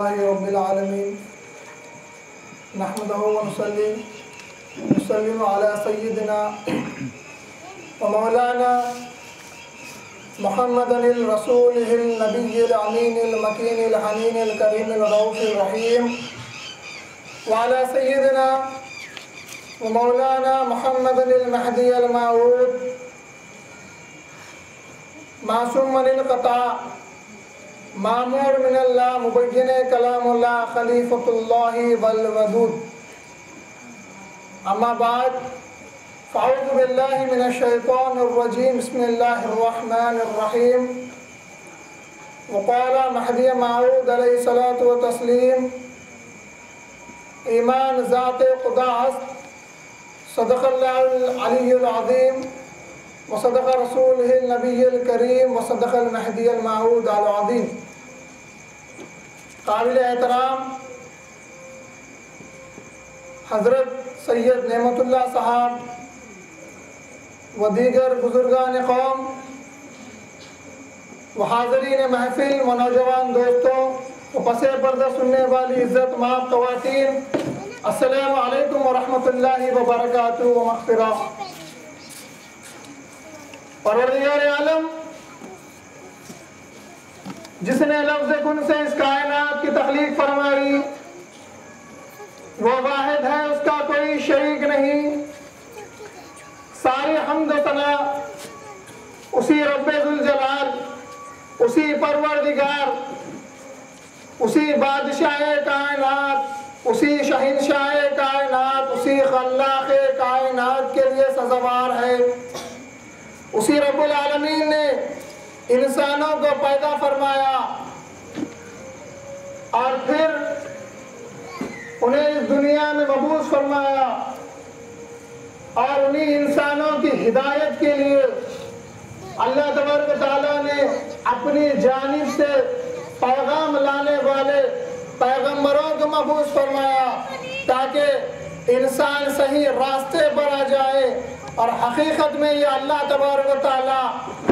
رب العالمين نحمده ونسلم على سيدنا ومولانا محمد الرسول النبي الأمين المكين الحنين الكريم الرؤوف الرحيم وعلى سيدنا ومولانا محمد المهدي الموعود معصوم من القطع معمور من اللہ مبین کلام اللہ خلیفۃ اللہ والودود اما بعد فاعوذ باللہ من الشیطان الرجیم بسم اللہ الرحمن الرحیم وقال مہدی موعود علیہ الصلاۃ والتسلیم ایمان ذات خدا است صدق اللہ العلی العظیم وصدق رسولہ النبی الکریم وصدق المہدی الموعود العظیم۔ قابل احترام حضرت سید نعمت اللہ صاحب و دیگر بزرگان قوم و حاضرین محفل و نوجوان دوستوں و پس پردہ سننے والی عزت مآب خواتین، السلام علیکم ورحمۃ اللہ وبرکاتہ و مغفرہ۔ پروردگار عالم جس نے لفظ کن سے اس کائنات کی تخلیق فرمائی، وہ واحد ہے، اس کا کوئی شریک نہیں۔ ساری حمد و ثنا اسی رب ذوالجلال، اسی پروردگار، اسی بادشاہ کائنات، اسی شہنشاہ کائنات، اسی خلاق کائنات کے لیے سزاوار ہے۔ اسی رب العالمین نے انسانوں کو پیدا فرمایا اور پھر انہیں اس دنیا میں مبعوث فرمایا، اور انہی انسانوں کی ہدایت کے لیے اللہ تبارک و تعالیٰ نے اپنی جانب سے پیغام لانے والے پیغمبروں کو مبعوث فرمایا تاکہ انسان صحیح راستے پر آ جائے۔ اور حقیقت میں یہ اللہ تبارک و تعالیٰ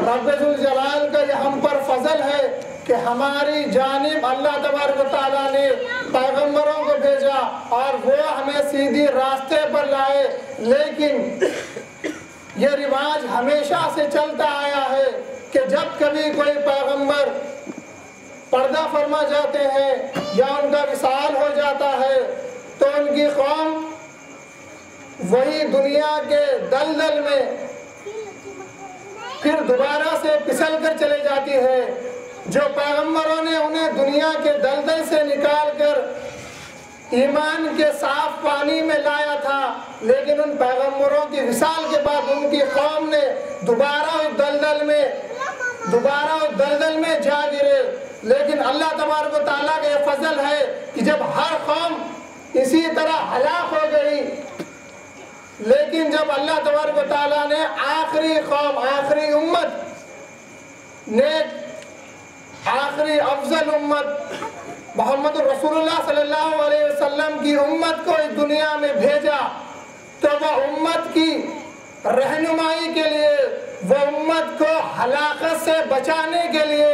رب ذوالجلال کا یہ ہم پر فضل ہے کہ ہماری جانب اللہ تبارک و تعالیٰ نے پیغمبروں کو بھیجا اور وہ ہمیں سیدھی راستے پر لائے۔ لیکن یہ رواج ہمیشہ سے چلتا آیا ہے کہ جب کبھی کوئی پیغمبر پردہ فرما جاتے ہیں یا ان کا وصال ہو جاتا ہے تو ان کی قوم وہی دنیا کے دلدل میں پھر دوبارہ سے پھسل کر چلے جاتی ہے۔ جو پیغمبروں نے انہیں دنیا کے دلدل سے نکال کر ایمان کے صاف پانی میں لایا تھا، لیکن ان پیغمبروں کی وصال کے بعد ان کی قوم نے دوبارہ اس دلدل میں جا گرے۔ لیکن اللہ تبارک و تعالیٰ کا یہ فضل ہے کہ جب ہر قوم اسی طرح ہلاک ہو گئی، لیکن جب اللہ تبارک و تعالیٰ نے آخری قوم، آخری امت، نیک آخری افضل امت محمد رسول اللہ صلی اللہ علیہ وسلم کی امت کو اس دنیا میں بھیجا، تو وہ امت کی رہنمائی کے لیے، وہ امت کو ہلاکت سے بچانے کے لیے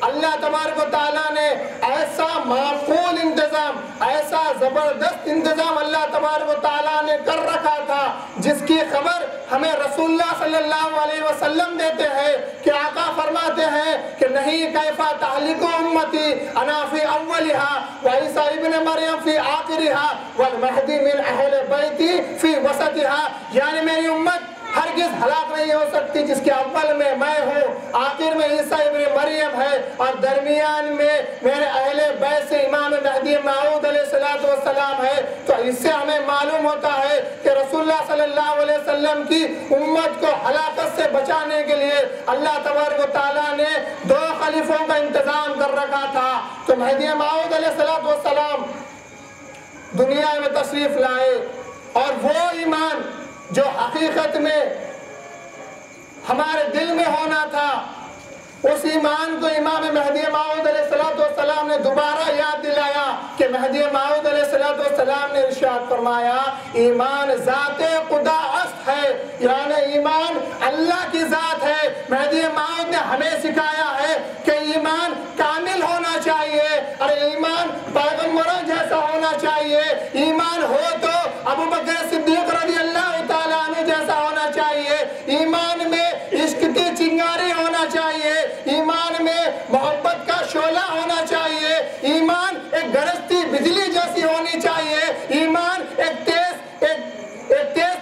اللہ تبارک و تعالیٰ نے ایسا معقول انتظام، ایسا زبردست انتظام اللہ تبارک و تعالیٰ نے کر رکھا تھا، جس کی خبر ہمیں رسول اللہ صلی اللہ علیہ وسلم دیتے ہیں کہ آقا فرماتے ہیں کہ نہیں کیفا تہلک امتی انا فی اولہا وعیسیٰ ابن مریم فی آخرہا والمہدی من اہل بیتی فی وسطہا، یعنی میری امت ہرگز ہلاک نہیں ہو سکتی جس کے اول میں میں ہوں، آخر میں عیسیٰ ابن مریم ہے، اور درمیان میں میرے اہل بیت سے امام مہدی موعود علیہ السلام ہے۔ تو اس سے ہمیں معلوم ہوتا ہے کہ رسول اللہ صلی اللہ علیہ وسلم کی امت کو ہلاکت سے بچانے کے لیے اللہ تبارک و تعالیٰ نے دو خلیفوں کا انتظام کر رکھا تھا۔ تو مہدی موعود علیہ السلام دنیا میں تشریف لائے، اور وہ ایمان جو حقیقت میں ہمارے دل میں ہونا تھا، اس ایمان کو امام مہدی موعود علیہ السلام نے دوبارہ یاد دلایا کہ مہدی موعود علیہ السلام نے ارشاد فرمایا ایمان ذات خدا است ہے، یعنی ایمان اللہ کی ذات ہے۔ مہدی موعود نے ہمیں سکھایا ہے کہ ایمان کامل ہونا چاہیے، اور ایمان پیغمبروں جیسا ہونا چاہیے۔ ایمان ہو تو ابو بکر صدیق رضی اللہ تعالیٰ عنہ جیسا ہونا چاہیے۔ ایمان میں عشق کی چنگاری ہونا چاہیے، ایمان میں محبت کا شعلہ ہونا چاہیے، ایمان ایک گرجتی بجلی جیسی ہونی چاہیے، ایمان ایک تیز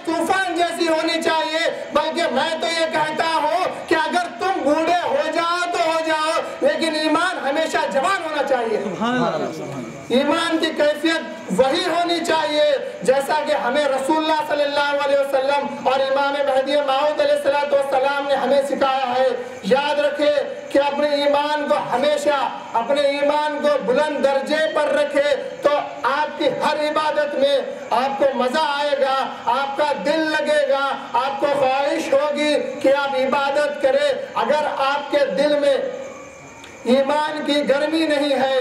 طوفان جیسی ہونی چاہیے۔ بلکہ میں تو یہ کہتا ہوں کہ اگر تم بوڑھے ہو جاؤ تو ہو جاؤ، لیکن ایمان ہمیشہ جوان ہونا چاہیے۔ ایمان کی کیفیت وہی ہونی چاہیے جیسا کہ ہمیں رسول اللہ صلی اللہ علیہ وسلم اور امام مہدی موعود علیہ السلام نے ہمیں سکھایا ہے۔ یاد رکھے کہ اپنے ایمان کو ہمیشہ اپنے ایمان کو بلند درجے پر رکھے تو آپ کی ہر عبادت میں آپ کو مزہ آئے گا، آپ کا دل لگے گا، آپ کو خواہش ہوگی کہ آپ عبادت کریں۔ اگر آپ کے دل میں ایمان کی گرمی نہیں ہے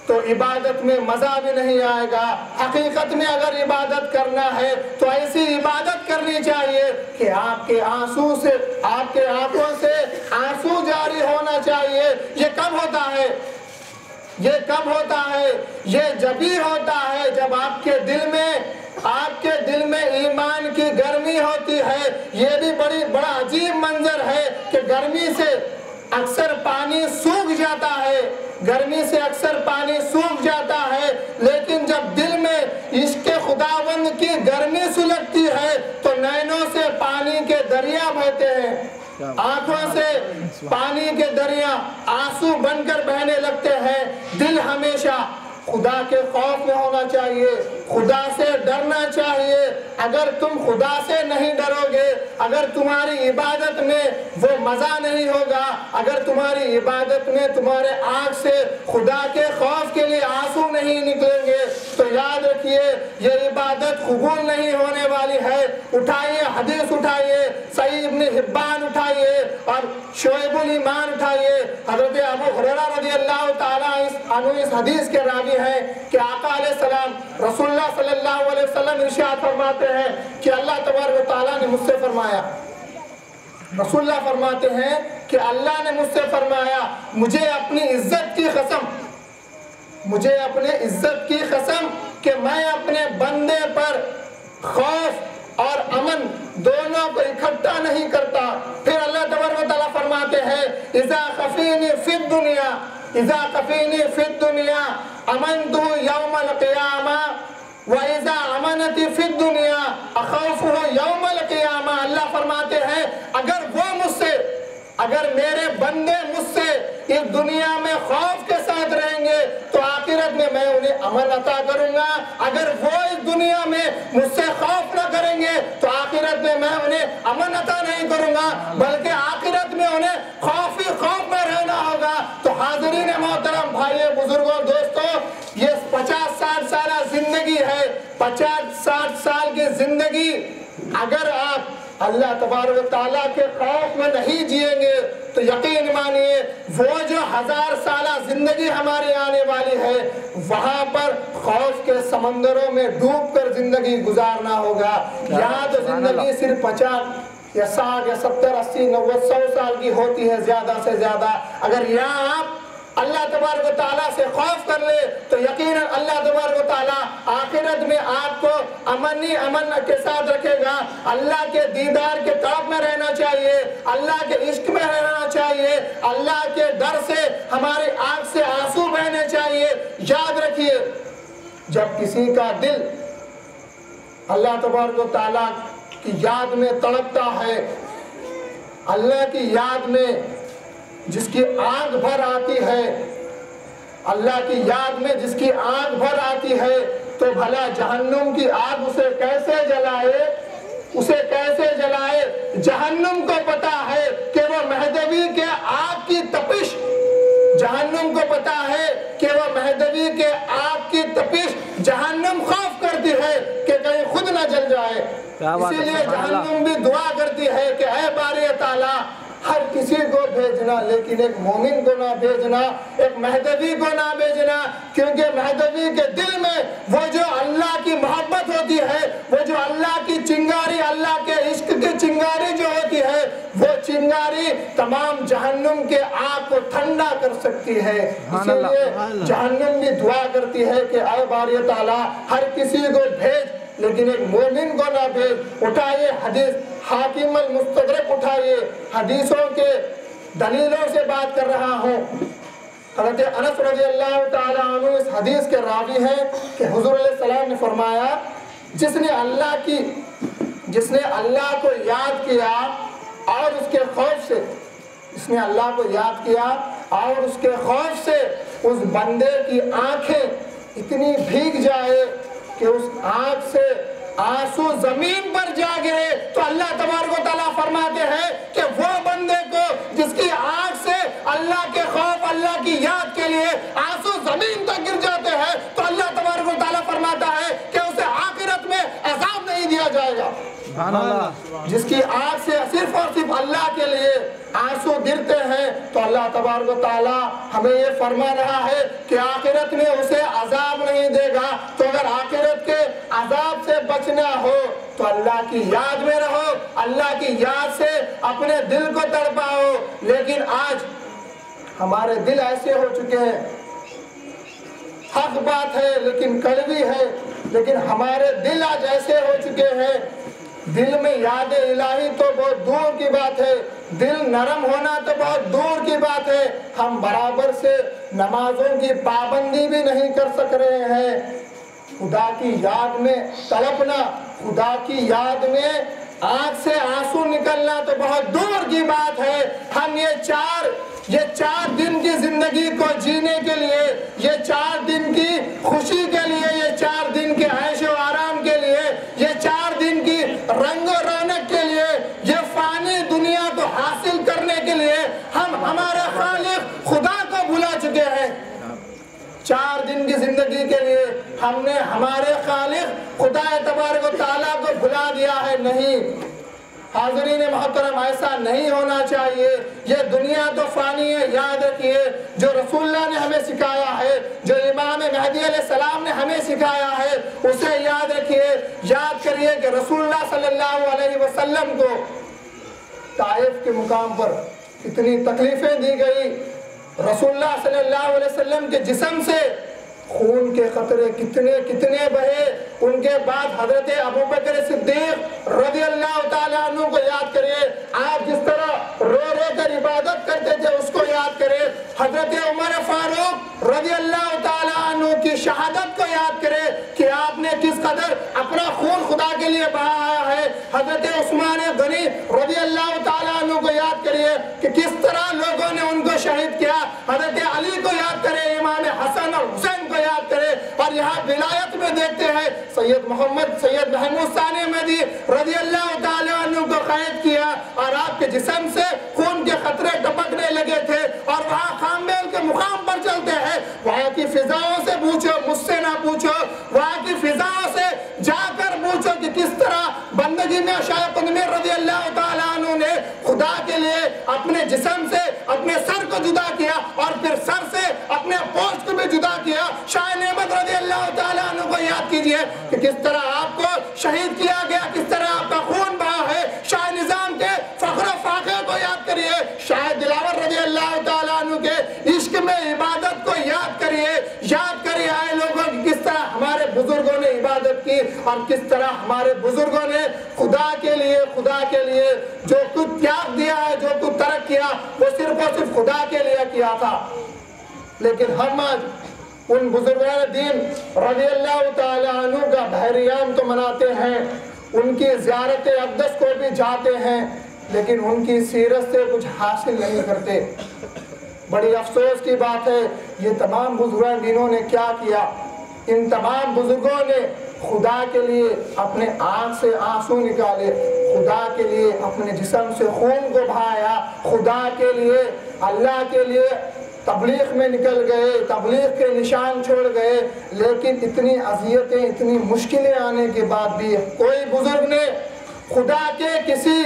تو عبادت میں مزہ بھی نہیں آئے گا۔ حقیقت میں اگر عبادت کرنا ہے تو ایسی عبادت کرنی چاہیے کہ آپ کے آنسو سے، آپ کے آنکھوں سے آنسو جاری ہونا چاہیے۔ یہ کب ہوتا ہے؟ یہ کب ہوتا ہے؟ یہ جب ہی ہوتا ہے جب آپ کے دل میں ایمان کی گرمی ہوتی ہے۔ یہ بھی بڑا عجیب منظر ہے کہ گرمی سے اکثر پانی سوکھ جاتا ہے، گرمی سے اکثر پانی سوکھ جاتا ہے، لیکن جب دل میں عشق خداوند کی گرمی سلگتی ہے تو نینوں سے پانی کے دریا بہتے ہیں، آنکھوں سے پانی کے دریا آنسو بن کر بہنے لگتے ہیں۔ دل ہمیشہ خدا کے خوف میں ہونا چاہیے، خدا سے ڈرنا چاہیے۔ اگر تم خدا سے نہیں ڈرو گے، اگر تمہاری عبادت میں وہ مزہ نہیں ہوگا، اگر تمہاری عبادت میں تمہارے آنکھ سے خدا کے خوف کے لیے آنسو نہیں نکلیں گے تو یاد رکھیے یہ عبادت قبول نہیں ہونے والی ہے۔ اٹھائیے حدیث، اٹھائیے صحیح ابن حبان، اٹھائیے اور شعیب الایمان اٹھائیے۔ حضرت ابو ہریرہ رضی اللہ تعالیٰ عنہ اس حدیث کے راوی ہے کہ آقا علیہ السلام رسول اللہ صلی اللہ علیہ وسلم ارشاد فرماتے ہیں کہ اللہ تبارک و تعالیٰ نے مجھ سے فرمایا، رسول اللہ فرماتے ہیں کہ اللہ نے مجھ سے فرمایا مجھے اپنی عزت کی قسم، مجھے اپنے عزت کی قسم کہ میں اپنے بندے پر خوف اور امن دونوں کو اکٹھا نہیں کرتا۔ پھر اللہ تبارک و تعالیٰ فرماتے ہیں اذا خفینی فی الدنیا، اذا خفینی فی الدنیا امنتو یوم القیامہ وَإِذَا عَمَنَتِ فِي الدُّنْيَا أَخَوْفُهُ يَوْمَ الْقِيَامَةِ۔ اللہ فرماتے ہیں اگر میرے بندے مجھ سے اس دنیا میں خوف کے ساتھ رہیں گے تو آخرت میں میں انہیں امن عطا کروں گا۔ اگر وہ اس دنیا میں مجھ سے خوف نہ کریں گے تو آخرت میں میں انہیں امن عطا نہیں کروں گا، بلکہ آخرت میں انہیں خوف ہی خوف میں رہنا ہوگا۔ تو حاضرین محترم بھائیو بزرگوں دوستوں، یہ 50-60 سالہ زندگی ہے، 50-60 سال کی زندگی اگر آپ اللہ تبارک و تعالیٰ کے خوف میں نہیں جئیں گے تو یقین مانیے وہ جو 1000 سالہ زندگی ہماری آنے والی ہے وہاں پر خوف کے سمندروں میں ڈوب کر زندگی گزارنا ہوگا۔ یہاں تو زندگی صرف 50 یا 60 یا 70 80 90 100 سال کی ہوتی ہے زیادہ سے زیادہ۔ اگر یہاں آپ اللہ تبارک و تعالیٰ سے خوف کر لے تو یقیناً اللہ تبارک و تعالیٰ آخرت میں آپ کو امن کے ساتھ رکھے گا۔ اللہ کے دیدار کے طرف میں رہنا چاہیے، اللہ کے عشق میں رہنا چاہیے، اللہ کے ڈر سے ہماری آنکھ سے آنسو بہنے چاہیے۔ یاد رکھیے جب کسی کا دل اللہ تبارک و تعالیٰ کی یاد میں تڑپتا ہے، اللہ کی یاد میں جس کی آنکھ بھر آتی ہے، اللہ کی یاد میں جس کی آنکھ بھر آتی ہے تو بھلا جہنم کی آگ اسے کیسے جلائے؟ جہنم کو پتا ہے کہ وہ مہدوی کے آگ کی تپش، جہنم کو پتا ہے کہ وہ مہدوی کے آگ کی تپش جہنم خوف کرتی ہے کہ کہیں خود نہ جل جائے، اسی لیے جہنم بھی دعا کرتی ہے کہ اے باری تعالیٰ ہر کسی کو بھیجنا لیکن ایک مومن کو نہ بھیجنا، ایک مہدوی کو نہ بھیجنا، کیونکہ مہدوی کے دل میں وہ جو اللہ کی محبت ہوتی ہے، وہ جو اللہ کی چنگاری چنگاری تمام جہنم کے آگ کو ٹھنڈا کر سکتی ہے۔ اسی لیے جہنم بھی دعا کرتی ہے کہ اے باری تعالیٰ ہر کسی کو بھیج لیکن ایک مومن کو نہ بھیج۔ اٹھائیے حدیث حاکم المستدرک اٹھائیے، حدیثوں کے دلیلوں سے بات کر رہا ہوں۔ حضرت انس رضی اللہ تعالیٰ عنہ اس حدیث کے راوی ہیں کہ حضور علیہ السلام نے فرمایا جس نے اللہ کو یاد کیا اور اس کے خوف سے، اس نے اللہ کو یاد کیا اور اس کے خوف سے اس بندے کی آنکھیں اتنی بھیگ جائے کہ اس آنکھ سے آنسو زمین پر جا گرے، تو اللہ تبارک و تعالیٰ فرماتے ہیں کہ وہ بندے کو جس کی آنکھ سے اللہ کے خوف، اللہ کی یاد کے لیے آنسو زمین تک گر جاتے ہیں، تو اللہ تبارک و تعالیٰ فرماتا ہے کہ اسے آخرت میں عذاب نہیں دیا جائے گا۔ جس کی آنکھ سے صرف اور صرف اللہ کے لیے آنسو گرتے ہیں، تو اللہ تبارک و تعالیٰ ہمیں یہ فرما رہا ہے کہ آخرت میں اسے عذاب نہیں دے گا۔ تو اگر آخرت کے عذاب سے بچنا ہو تو اللہ کی یاد میں رہو، اللہ کی یاد سے اپنے دل کو تڑپاؤ۔ لیکن آج ہمارے دل ایسے ہو چکے ہیں، حق بات ہے لیکن کڑوی ہے، لیکن ہمارے دل آج ایسے ہو چکے ہیں، دل میں یاد الہی تو بہت دور کی بات ہے، دل نرم ہونا تو بہت دور کی بات ہے، ہم برابر سے نمازوں کی پابندی بھی نہیں کر سک رہے ہیں۔ خدا کی یاد میں تڑپنا، خدا کی یاد میں آنکھ سے آنسو نکلنا تو بہت دور کی بات ہے۔ ہم یہ چار دن کی زندگی کو جینے کے لیے، یہ 4 دن کی خوشی کے لیے، یہ 4 دن کے عیش و آرام کے لیے، یہ 4 دن کی رنگ و رونق کے لیے، یہ فانی دنیا کو حاصل کرنے کے لیے ہم ہمارے خالق خدا کو بھلا چکے ہیں۔ 4 دن کی زندگی کے لیے ہم نے ہمارے خالق خدا تبارک و تعالیٰ کو بھلا دیا ہے۔ نہیں حاضرین محترم، ایسا نہیں ہونا چاہیے۔ یہ دنیا تو فانی ہے، یاد رکھیے جو رسول اللہ نے ہمیں سکھایا ہے، جو امام مہدی علیہ السلام نے ہمیں سکھایا ہے، اسے یاد رکھیے، یاد کریے کہ رسول اللہ صلی اللہ علیہ وسلم کو طائف کے مقام پر کتنی تکلیفیں دی گئی، رسول اللہ صلی اللہ علیہ وسلم کے جسم سے خون کے قطرے کتنے بہے۔ ان کے بعد حضرت ابوبکر صدیق رضی اللہ تعالیٰ عنہ کو یاد کرے، آپ جس طرح رو کر عبادت کرتے تھے اس کو یاد کرے، حضرت عمر فاروق رضی اللہ تعالیٰ عنہ کی شہادت کو یاد کرے کہ آپ نے کس قدر اپنا خون خدا کے لیے بہایا ہے، حضرت عثمان غنی رضی اللہ تعالیٰ عنہ کو یاد کریے کہ کس طرح لوگوں نے ان کو شہید کیا، حضرت علی کو یاد کرے، امام حسن اور حسین کو یاد کرے، اور یہاں ولایت میں دیکھتے ہیں سید محمود ثانی احمدی رضی اللہ تعالیٰ عنہ کو قید کیا اور آپ کے جسم سے خون کے قطرے ٹپکنے لگے تھے، اور وہاں خامبیل کے مقام پر چلتے ہیں، وہاں کی فضاؤں سے پوچھو، مجھ سے نہ پوچھو، وہاں کی فضاؤں سے جا کر پوچھو کہ کس طرح بندگی میں شاہ قطمیر رضی اللہ تعالیٰ عنہ نے خدا کے لیے اپنے جسم سے اپنے سر کو جدا کیا اور پھر سر سے اپنے پوسٹ کو بھی جدا کیا۔ شاہ نعمت رضی اللہ تعالیٰ عنہ کو یاد کیجئے کہ کس طرح آپ کو شہید کیا گیا، کس طرح آپ کا خون بہا ہے۔ شاہ نظام کے فخر و فاخر کو یاد کریے، شاہ دلاور رضی اللہ تعالیٰ عنہ کے عشق میں عبادت کو یاد کریے آئے لوگوں کی کس طرح ہمارے بزرگوں نے عبادت کی اور کس طرح ہمارے بزرگوں نے خدا کے لیے جو کچھ تیاگ دیا ہے، جو کچھ ترک کیا، وہ صرف اور صرف خدا کے لیے کیا تھا۔ لیکن ہم آج ان بزرگان دین رضی اللہ تعالیٰ عنہ کا بحریان تو مناتے ہیں، ان کی زیارت اقدس کو بھی جاتے ہیں، لیکن ان کی سیرت سے کچھ حاصل نہیں کرتے۔ بڑی افسوس کی بات ہے، یہ تمام بزرگان دینوں نے کیا کیا؟ ان تمام بزرگوں نے خدا کے لیے اپنے آنکھ سے آنسو نکالے، خدا کے لیے اپنے جسم سے خون کو بہایا، خدا کے لیے، اللہ کے لیے تبلیغ میں نکل گئے، تبلیغ کے نشان چھوڑ گئے، لیکن اتنی اذیتیں، اتنی مشکلیں آنے کے بعد بھی کوئی بزرگ نے خدا کے کسی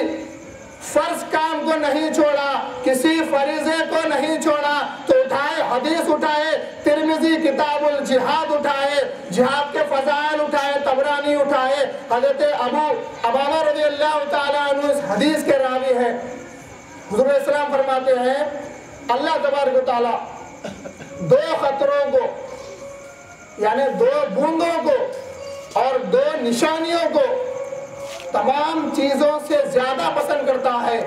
فرض کام کو نہیں چھوڑا، کسی فریضے کو نہیں چھوڑا، تو اٹھائے حدیث اٹھائے، ترمذی کتاب الجہاد اٹھائے، جہاد کے فضائل اٹھائے، طبرانی اٹھائے، حضرت ابو امامہ رضی اللہ تعالیٰ عنہ اس حدیث کے راوی ہیں، حضور اسلام فرماتے ہیں اللہ تبارک و تعالیٰ دو خطروں کو یعنی دو بوندوں کو اور دو نشانیوں کو تمام چیزوں سے زیادہ پسند کرتا ہے.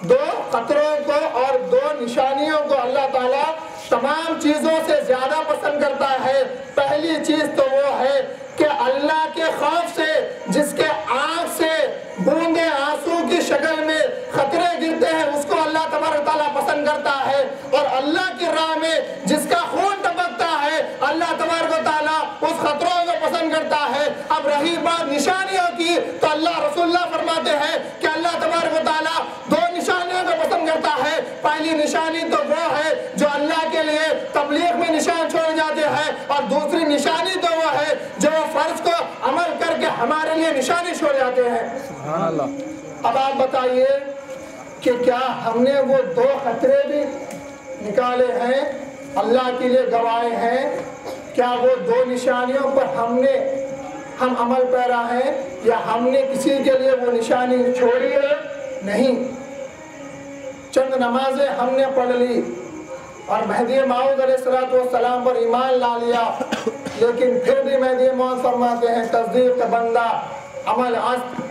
دو خطروں کو اور دو نشانیوں کو اللہ تعالیٰ تمام چیزوں سے زیادہ پسند کرتا ہے. پہلی چیز تو وہ ہے کہ اللہ کے خوف سے جس کے آنکھ سے بوندے آنسو کی شکل میں خطرے گرتے ہیں اس کو اللہ تبارک تعالیٰ پسند کرتا ہے. اور اللہ کی راہ میں جس کا خون ٹپکتا ہے اللہ تبارک تعالیٰ اس خطروں کو پسند کرتا ہے. اب رہی بات نشانیوں کی تو اللہ رسول اللہ فرماتے ہیں کہ اللہ تبارک تعالیٰ دو نشانیوں کو پسند کرتا ہے. پہلی نشانی تو وہ ہے جو اللہ کے لیے تبلیغ میں نشان چھوڑ جاتے ہیں اور دوسری نشانی تو وہ ہے جو فرض کو عمل کر کے ہمارے لیے نشانی چھوڑ جاتے ہیں. اب آپ بتائیے کہ کیا ہم نے وہ دو خطرے بھی نکالے ہیں اللہ کے لیے گوائے ہیں؟ کیا وہ دو نشانیوں پر ہم عمل پیرا ہیں یا ہم نے کسی کے لیے وہ نشانی چھوڑی ہے؟ نہیں. چند نمازیں ہم نے پڑھ لی اور مہدی موعود علیہ السلام پر ایمان لا لیا، لیکن پھر بھی مہدی موعود فرماتے ہیں تصدیق بندہ عمل است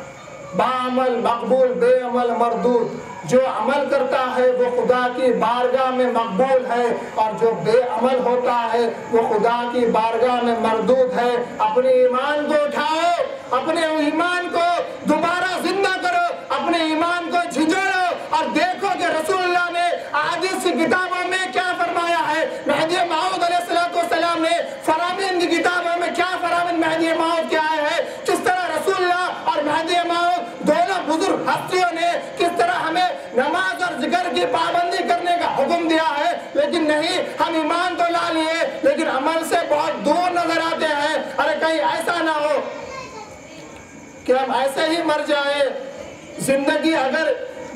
با عمل مقبول بے عمل مردود. جو عمل کرتا ہے وہ خدا کی بارگاہ میں مقبول ہے اور جو بے عمل ہوتا ہے وہ خدا کی بارگاہ میں مردود ہے. اپنے ایمان کو اٹھاؤ، اپنے ایمان کو دوبارہ زندہ کرو، اپنے ایمان کو جھنجھوڑو اور دیکھو کہ رسول اللہ نے احادیث کی کتابوں میں کیا فرمایا ہے. مہدی موعود علیہ السلام نے فرامین کی کتابوں میں کیا فرامین مہدی موعود کے آئے ہیں. کس طرح رسول اللہ اور مہدی موعود دونوں بزرگ ہستیوں نے کس طرح ہمیں نماز اور ذکر کی پابندی کرنے کا حکم دیا ہے. لیکن نہیں، ہم ایمان تو لا لیے لیکن عمل سے بہت دور نظر آتے ہیں. ارے کہیں ایسا نہ ہو کہ ہم ایسے ہی مر جائیں. زندگی اگر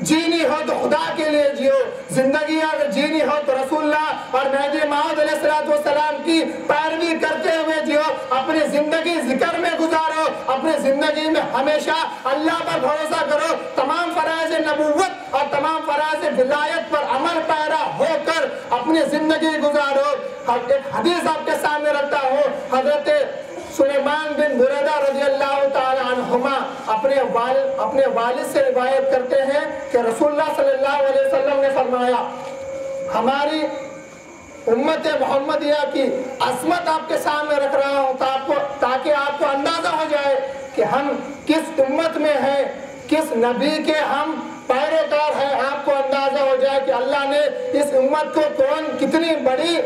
جینی ہو تو خدا کے لیے جیو، زندگی اگر جینی ہو تو رسول اللہ اور مہدی موعود علیہ السلام کی پیروی کرتے ہوئے جیو. اپنی زندگی ذکر میں گزارو، اپنی زندگی میں ہمیشہ اللہ پر بھروسہ کرو. تمام فرائض نبوت اور تمام فرائض ولایت پر عمل پیرا ہو کر اپنی زندگی گزارو. ایک حدیث آپ کے سامنے رکھتا ہوں. حضرت سلیمان بن بریدہ رضی اللہ تعالی عنہما اپنے والد سے روایت کرتے ہیں کہ رسول اللہ صلی اللہ علیہ وسلم نے فرمایا ہماری امت محمدیہ کی عظمت آپ کے سامنے رکھ رہا ہوں تاکہ آپ کو اندازہ ہو جائے کہ ہم کس امت میں ہیں، کس نبی کے ہم پیروکار ہیں. آپ کو اندازہ ہو جائے کہ اللہ نے اس امت کو کتنی بڑی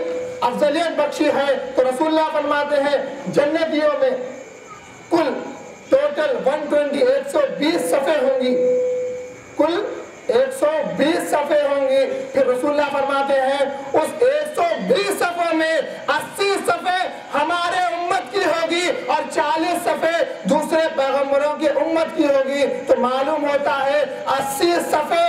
افضلیت بخشی ہے. تو رسول اللہ فرماتے ہیں جنتیوں میں کل ٹوٹل 120 صفحے ہوں گی، کل 120 صفحے ہوں گی. پھر رسول اللہ فرماتے ہیں اس 120 صفحوں میں 80 صفحے ہمارے امت کی ہوگی اور 40 صفحے دوسرے پیغمبروں کی امت کی ہوگی. تو معلوم ہوتا ہے 80 صفحے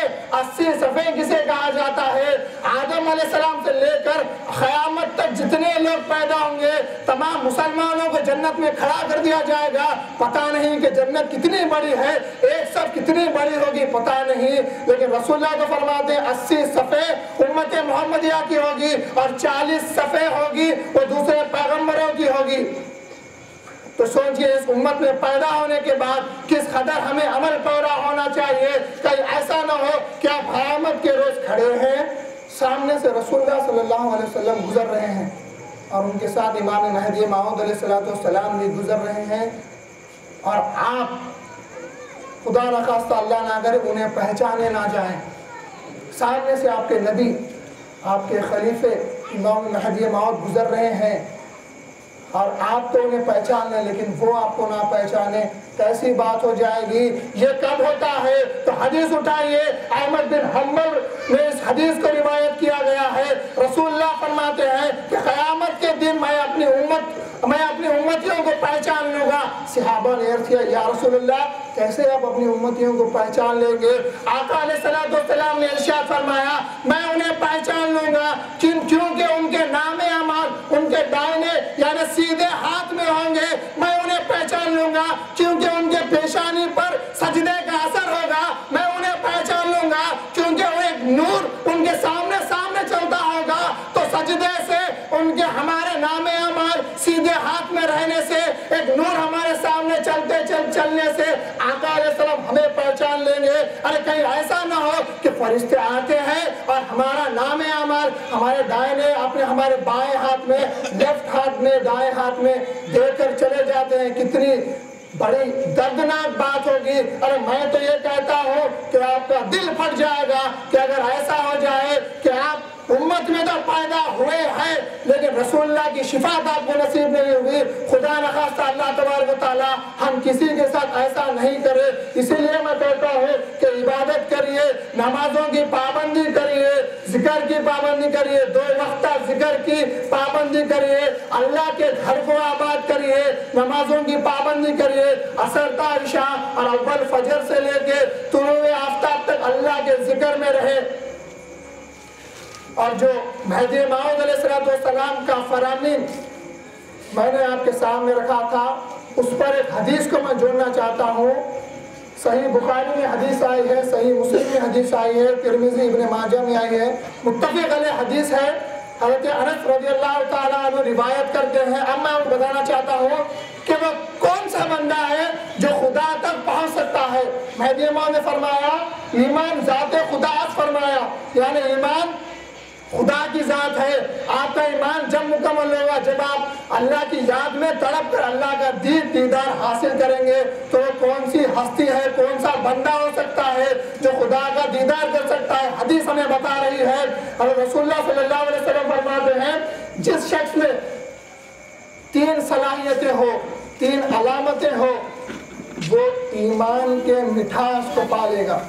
کسے کہا جاتا ہے؟ آدم علیہ السلام سے لے کر قیامت تک جتنے لوگ پیدا ہوں گے تمام مسلمانوں کو جنت میں کھڑا کر دیا جائے گا. پتہ نہیں کہ جنت کتنی بڑی ہے، ایک صف کتنی بڑی ہوگی پتہ نہیں، لیکن رسول اللہ تو فرماتے ہیں 80 صفحے امت محمدیہ کی ہوگی اور 40 صفحے ہوگی وہ دوسرے پیغمبروں کی ہوگی. تو سوچئے اس امت میں پیدا ہونے کے بعد کس قدر ہمیں عمل پیرا ہونا چاہیے. کہیں ایسا نہ ہو کہ آپ قیامت کے روز کھڑے ہیں، سامنے سے رسول اللہ صلی اللہ علیہ وسلم گزر رہے ہیں اور ان کے ساتھ امام مہدی موعود علیہ السلام بھی گزر رہے ہیں اور آپ خدا نخواستہ اللہ نہ کرے انہیں پہچانے نہ جائیں. سامنے سے آپ کے نبی، آپ کے خلیفے امام مہدی موعود گزر رہے ہیں اور آپ تو انہیں پہچان لیں لیکن وہ آپ کو نہ پہچانے. کیسی بات ہو جائے گی؟ یہ کب ہوتا ہے؟ تو حدیث اٹھائیے، احمد بن حنبل میں اس حدیث کو روایت کیا گیا ہے. رسول اللہ فرماتے ہیں کہ قیامت کے دن میں اپنی امتیوں کو پہچان لوں گا. صحابہ نے عرض کیا یا رسول اللہ کیسے آپ اپنی امتیوں کو پہچان لیں گے؟ آقا علیہ السلام نے ارشاد فرمایا میں انہیں پہچان لوں گا کیونکہ ان کے نام اعمال ان کے دائنے یعنی سیدھے ہاتھ میں ہوں گے. میں انہیں پہچان لوں گا کیونکہ ان کے پیشانی پر سجدے کا اثر ہوگا. میں انہیں پہچان لوں گا کیونکہ وہ ایک سجدے سے ان کے ہمارے نام اعمال سیدھے ہاتھ میں رہنے سے ایک نور ہمارے سامنے چلنے سے آقا علیہ السلام ہمیں پہچان لیں گے۔ ارے کہیں ایسا نہ ہو کہ فرشتے آتے ہیں اور ہمارا نام اعمال ہمارے دائیں اپنے ہمارے بائیں ہاتھ میں لیفٹ ہاتھ میں دائیں ہاتھ میں دے کر چلے جاتے ہیں۔ کتنی بڑی دردناک بات ہوگی۔ ارے میں تو یہ کہتا ہوں کہ آپ کا دل پھٹ جائے گا کہ اگر ایسا ہو جائے کہ آپ امت میں تو پیدا ہوئے ہیں لیکن رسول اللہ کی شفاعت آپ کو نصیب نہیں ہوئی۔ خدا نخواستہ اللہ تبارک و تعالی ہم کسی کے ساتھ ایسا نہیں کرے۔ اسی لیے میں کہتا ہوں کہ عبادت کریے، نمازوں کی پابندی کریے، ذکر کی پابندی کریے، 2 وقتہ ذکر کی پابندی کریے، اللہ کے گھر کو آباد کریے، نمازوں کی پابندی کریے، عصر تا عشاء اور اول فجر سے لے کے طلوع آفتاب تک اللہ کے ذکر میں رہے۔ اور جو مہدی موعود علیہ السلام کا فرامین میں نے آپ کے سامنے رکھا تھا، اس پر ایک حدیث کو میں جوڑنا چاہتا ہوں۔ صحیح بخاری میں حدیث آئی ہے، صحیح مسلم میں حدیث آئی ہے، ترمذی ابن ماجہ میں آئی ہے، متفق علیہ حدیث ہے۔ حضرت انس رضی اللہ تعالیٰ عنہ روایت کرتے ہیں۔ اب میں آپ کو بتانا چاہتا ہوں کہ وہ کون سا بندہ ہے جو خدا تک پہنچ سکتا ہے۔ مہدی موعود نے فرمایا ایمان ذات خدا، فرمایا یعنی ایمان خدا کی ذات ہے۔ آپ کا ایمان جب مکمل ہوگا جب آپ اللہ کی یاد میں تڑپ کر اللہ کا دیدار حاصل کریں گے تو کون سی ہستی ہے، کون سا بندہ ہو سکتا ہے جو خدا کا دیدار کر سکتا ہے۔ حدیث ہمیں بتا رہی ہے اور رسول اللہ صلی اللہ علیہ وسلم فرماتے ہیں جس شخص میں 3 صلاحیتیں ہو، 3 علامتیں ہو، وہ ایمان کے مٹھاس کو پالے گا،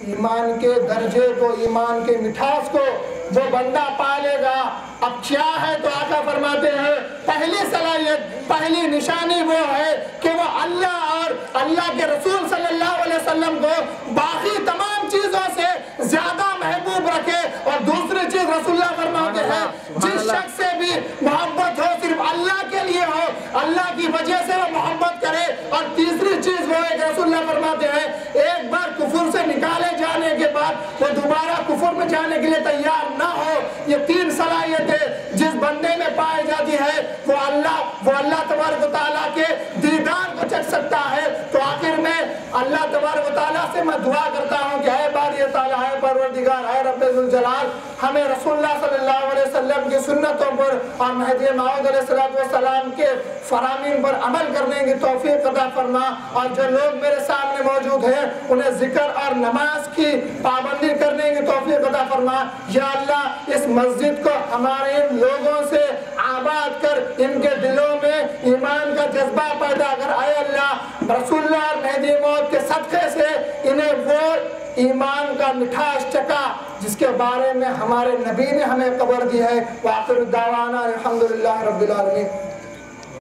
ایمان کے درجے کو، ایمان کے مٹھاس کو وہ بندہ پالے گا۔ اب کیا ہے تو آقا فرماتے ہیں پہلی صلاحیت، پہلی نشانی وہ ہے کہ وہ اللہ اور اللہ کے رسول صلی اللہ علیہ وسلم کو باقی تمام چیزوں سے زیادہ محبوب رکھے۔ اور دوسری چیز رسول اللہ فرماتے ہیں جس شخص سے بھی محبت ہو صرف اللہ کے لیے ہو، اللہ کی وجہ سے وہ محبت کرے۔ اور تیسری چیز وہ ہے کہ رسول اللہ فرماتے ہیں ایک بار کفر سے نکالے جانے کے بعد وہ دوبارہ کفر میں جانے کے لیے تیار نہ ہو۔ یہ 3 صلاحیتیں جس بندے میں پائی جاتی ہے وہ اللہ تبارک و تعالیٰ کے دیدار کو چکھ سکتا ہے۔ تو آخر میں اللہ تبارک و تعالیٰ سے میں دعا کرتا ہوں کہ اے باری تعالیٰ، اے پروردگار، اے رب ذوالجلال، ہمیں رسول اللہ صلی اللہ علیہ وسلم کی سنتوں پر اور مہدی موعود علیہ السلام کے فرامین پر عمل کرنے کی توفیق عطا فرما۔ اور جو لوگ میرے سامنے موجود ہیں انہیں ذکر اور نماز کی پابندی کرنے کی توفیق عطا فرما۔ یا اللہ اس مسجد کو ہمارے ان لوگوں سے آباد کر، ان کے دلوں میں ایمان کا جذبہ پیدا کر۔ اے اللہ رسول اللہ اور مہدی موعود کے صدقے سے انہیں وہ ایمان کا مٹھاس چکا جس کے بارے میں ہمارے نبی نے ہمیں خبر دی ہے۔ وآخر دعوانا الحمدللہ رب العالمین۔